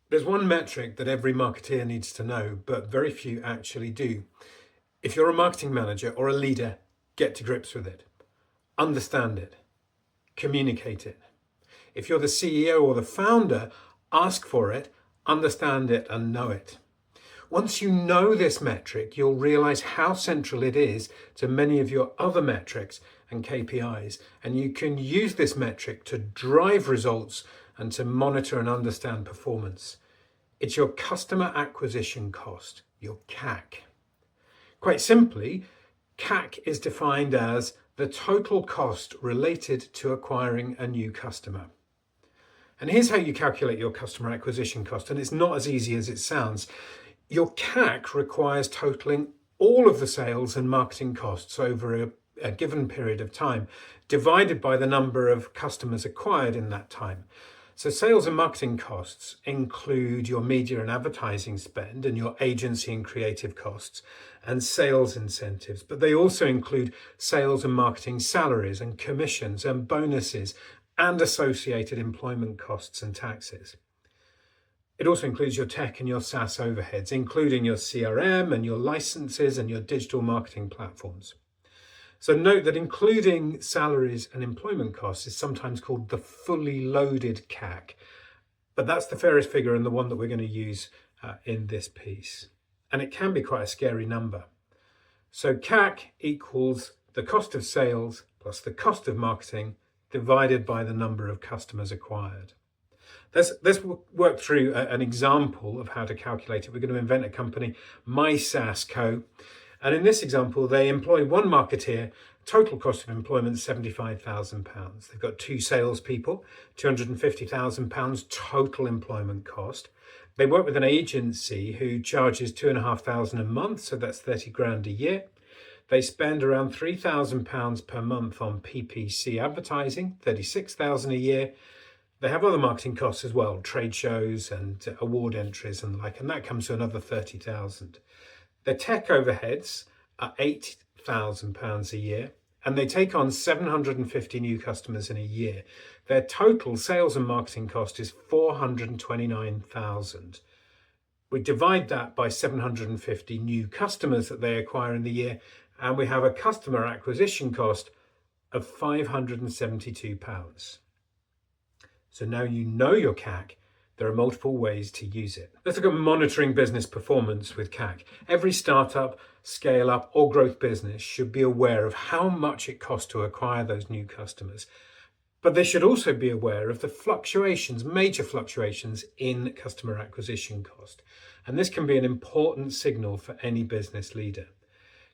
There's one metric that every marketeer needs to know, but very few actually do. If you're a marketing manager or a leader, get to grips with it. Understand it. Communicate it. If you're the CEO or the founder, ask for it, understand it, and know it. Once you know this metric, you'll realize how central it is to many of your other metrics and KPIs, and you can use this metric to drive results and to monitor and understand performance. It's your customer acquisition cost, your CAC. Quite simply, CAC is defined as the total cost related to acquiring a new customer. And here's how you calculate your customer acquisition cost, and it's not as easy as it sounds. Your CAC requires totaling all of the sales and marketing costs over a given period of time, divided by the number of customers acquired in that time. So sales and marketing costs include your media and advertising spend and your agency and creative costs and sales incentives, but they also include sales and marketing salaries and commissions and bonuses and associated employment costs and taxes. It also includes your tech and your SaaS overheads, including your CRM and your licenses and your digital marketing platforms. So note that including salaries and employment costs is sometimes called the fully loaded CAC, but that's the fairest figure and the one that we're going to use in this piece. And it can be quite a scary number. So CAC equals the cost of sales plus the cost of marketing divided by the number of customers acquired. Let's work through an example of how to calculate it. We're going to invent a company, My SaaS Co. And in this example, they employ one marketeer, total cost of employment £75,000. They've got 2 salespeople, £250,000 total employment cost. They work with an agency who charges £2,500 a month, so that's 30 grand a year. They spend around £3,000 per month on PPC advertising, 36,000 a year. They have other marketing costs as well, trade shows and award entries and the like, and that comes to another 30,000. Their tech overheads are £8,000 a year, and they take on 750 new customers in a year. Their total sales and marketing cost is £429,000. We divide that by 750 new customers that they acquire in the year, and we have a customer acquisition cost of £572. So now you know your CAC. There are multiple ways to use it. Let's look at monitoring business performance with CAC. Every startup, scale up or growth business should be aware of how much it costs to acquire those new customers. But they should also be aware of the fluctuations, major fluctuations in customer acquisition cost. And this can be an important signal for any business leader.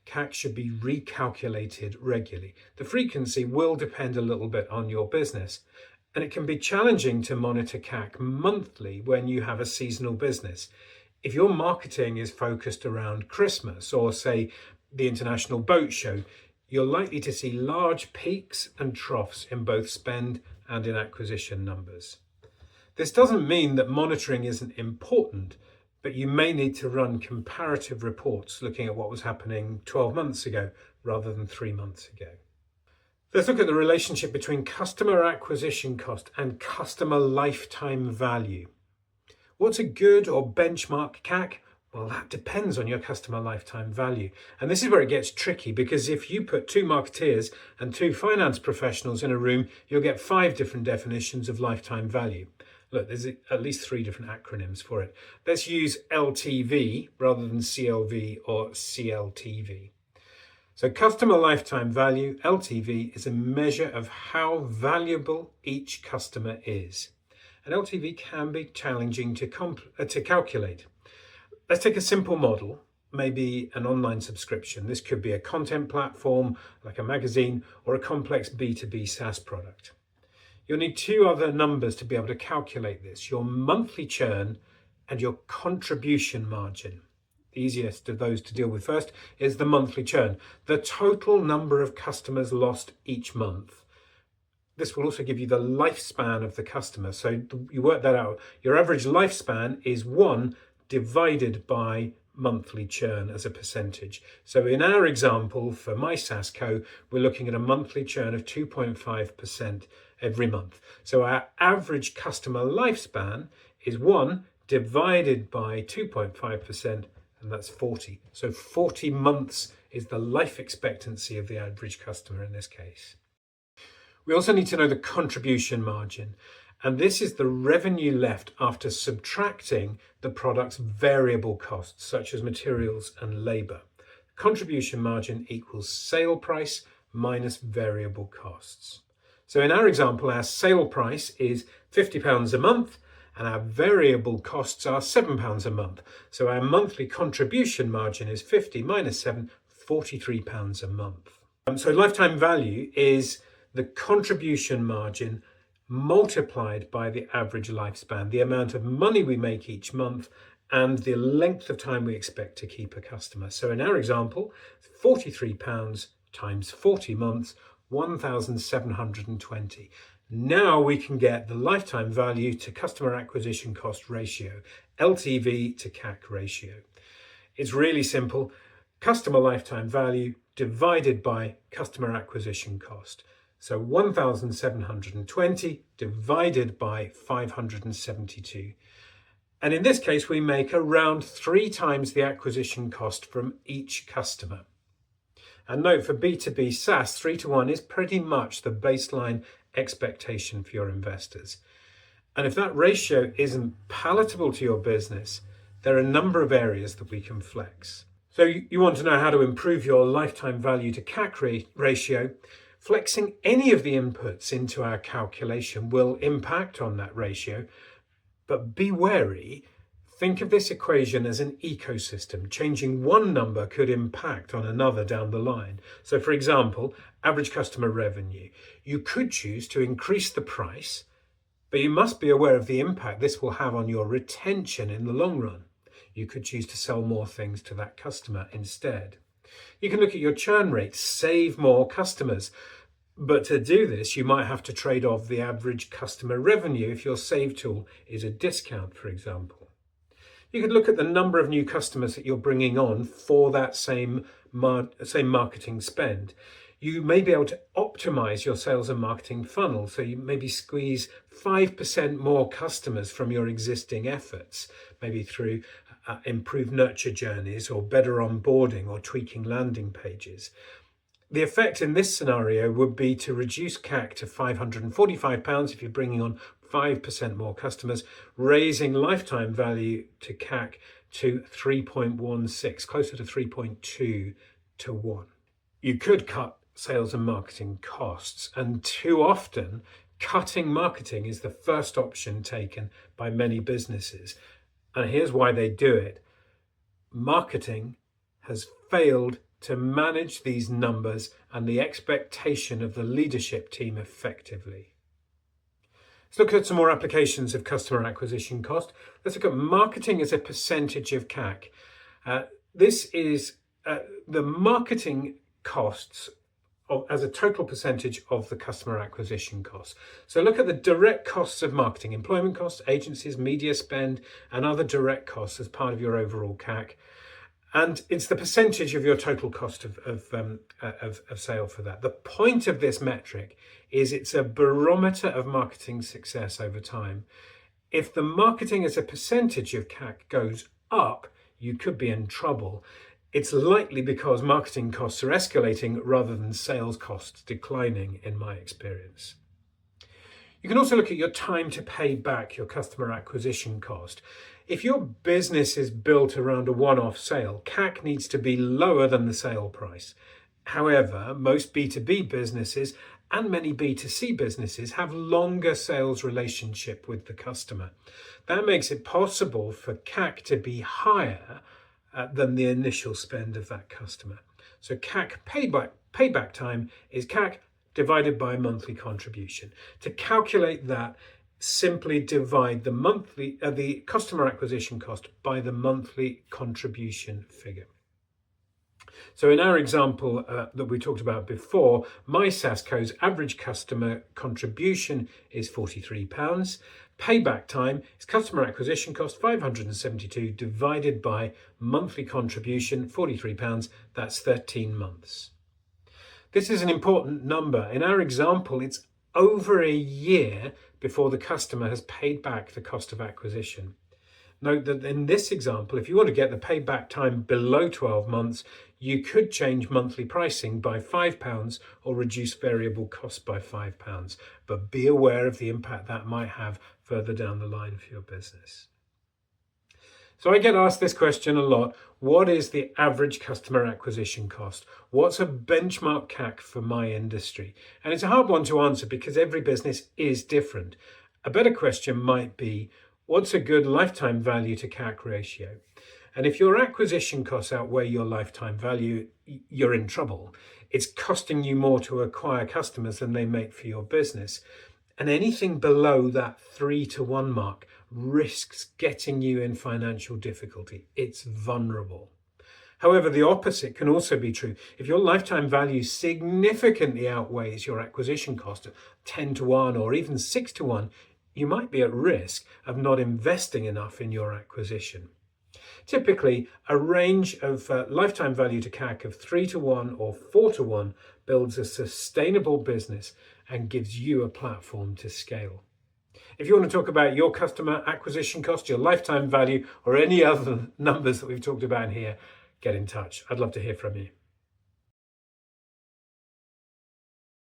CAC should be recalculated regularly. The frequency will depend a little bit on your business. And it can be challenging to monitor CAC monthly when you have a seasonal business. If your marketing is focused around Christmas or, say, the International Boat Show, you're likely to see large peaks and troughs in both spend and in acquisition numbers. This doesn't mean that monitoring isn't important, but you may need to run comparative reports looking at what was happening 12 months ago rather than 3 months ago. Let's look at the relationship between customer acquisition cost and customer lifetime value. What's a good or benchmark CAC? Well, that depends on your customer lifetime value. And this is where it gets tricky, because if you put 2 marketeers and 2 finance professionals in a room, you'll get 5 different definitions of lifetime value. Look, there's at least 3 different acronyms for it. Let's use LTV rather than CLV or CLTV. So customer lifetime value, LTV, is a measure of how valuable each customer is. And LTV can be challenging to calculate. Let's take a simple model, maybe an online subscription. This could be a content platform like a magazine or a complex B2B SaaS product. You'll need 2 other numbers to be able to calculate this: your monthly churn and your contribution margin. The easiest of those to deal with first is the monthly churn, the total number of customers lost each month. This will also give you the lifespan of the customer. So you work that out. Your average lifespan is 1 divided by monthly churn as a percentage. So in our example for My SaaS Co, we're looking at a monthly churn of 2.5% every month. So our average customer lifespan is 1 divided by 2.5%, and that's 40. So 40 months is the life expectancy of the average customer in this case. We also need to know the contribution margin, and this is the revenue left after subtracting the product's variable costs, such as materials and labor. Contribution margin equals sale price minus variable costs. So in our example, our sale price is £50 a month, and our variable costs are £7 a month. So our monthly contribution margin is 50 minus 7, £43 a month. So lifetime value is the contribution margin multiplied by the average lifespan, the amount of money we make each month and the length of time we expect to keep a customer. So in our example, £43 times 40 months, 1,720. Now we can get the lifetime value to customer acquisition cost ratio, LTV to CAC ratio. It's really simple. Customer lifetime value divided by customer acquisition cost. So 1,720 divided by 572. And in this case, we make around 3 times the acquisition cost from each customer. And note, for B2B SaaS, 3 to 1 is pretty much the baseline expectation for your investors. And if that ratio isn't palatable to your business, there are a number of areas that we can flex. So you want to know how to improve your lifetime value to CAC ratio. Flexing any of the inputs into our calculation will impact on that ratio, but be wary. Think of this equation as an ecosystem. Changing one number could impact on another down the line. So for example, average customer revenue. You could choose to increase the price, but you must be aware of the impact this will have on your retention in the long run. You could choose to sell more things to that customer instead. You can look at your churn rate, save more customers. But to do this, you might have to trade off the average customer revenue if your save tool is a discount, for example. You could look at the number of new customers that you're bringing on for that same marketing spend. You may be able to optimize your sales and marketing funnel. So you maybe squeeze 5% more customers from your existing efforts, maybe through improved nurture journeys or better onboarding or tweaking landing pages. The effect in this scenario would be to reduce CAC to £545 if you're bringing on 5% more customers, raising lifetime value to CAC to 3.16, closer to 3.2 to 1. You could cut sales and marketing costs, and too often cutting marketing is the first option taken by many businesses. And here's why they do it. Marketing has failed to manage these numbers and the expectation of the leadership team effectively. Let's look at some more applications of customer acquisition cost. Let's look at marketing as a percentage of CAC. This is the marketing costs as a total percentage of the customer acquisition costs. So look at the direct costs of marketing, employment costs, agencies, media spend, and other direct costs as part of your overall CAC. And it's the percentage of your total cost of sale for that. The point of this metric is it's a barometer of marketing success over time. If the marketing as a percentage of CAC goes up, you could be in trouble. It's likely because marketing costs are escalating rather than sales costs declining, in my experience. You can also look at your time to pay back your customer acquisition cost. If your business is built around a one-off sale, CAC needs to be lower than the sale price. However, most B2B businesses and many B2C businesses have longer sales relationship with the customer. That makes it possible for CAC to be higher than the initial spend of that customer. So CAC payback time is CAC divided by monthly contribution. To calculate that, simply divide the customer acquisition cost by the monthly contribution figure. So in our example that we talked about before, my SaaSco's average customer contribution is £43. Payback time is customer acquisition cost 572 divided by monthly contribution £43. That's 13 months. This is an important number. In our example, it's over a year before the customer has paid back the cost of acquisition. Note that in this example, if you want to get the payback time below 12 months, you could change monthly pricing by £5 or reduce variable costs by £5. But be aware of the impact that might have further down the line for your business. So I get asked this question a lot. What is the average customer acquisition cost? What's a benchmark CAC for my industry? And it's a hard one to answer because every business is different. A better question might be, what's a good lifetime value to CAC ratio? And if your acquisition costs outweigh your lifetime value, you're in trouble. It's costing you more to acquire customers than they make for your business. And anything below that 3-to-1 mark risks getting you in financial difficulty. It's vulnerable. However, the opposite can also be true. If your lifetime value significantly outweighs your acquisition cost of 10-to-1 or even 6-to-1, you might be at risk of not investing enough in your acquisition. Typically, a range of lifetime value to CAC of 3-to-1 or 4-to-1 builds a sustainable business and gives you a platform to scale. If you want to talk about your customer acquisition cost, your lifetime value, or any other numbers that we've talked about here, get in touch. I'd love to hear from you.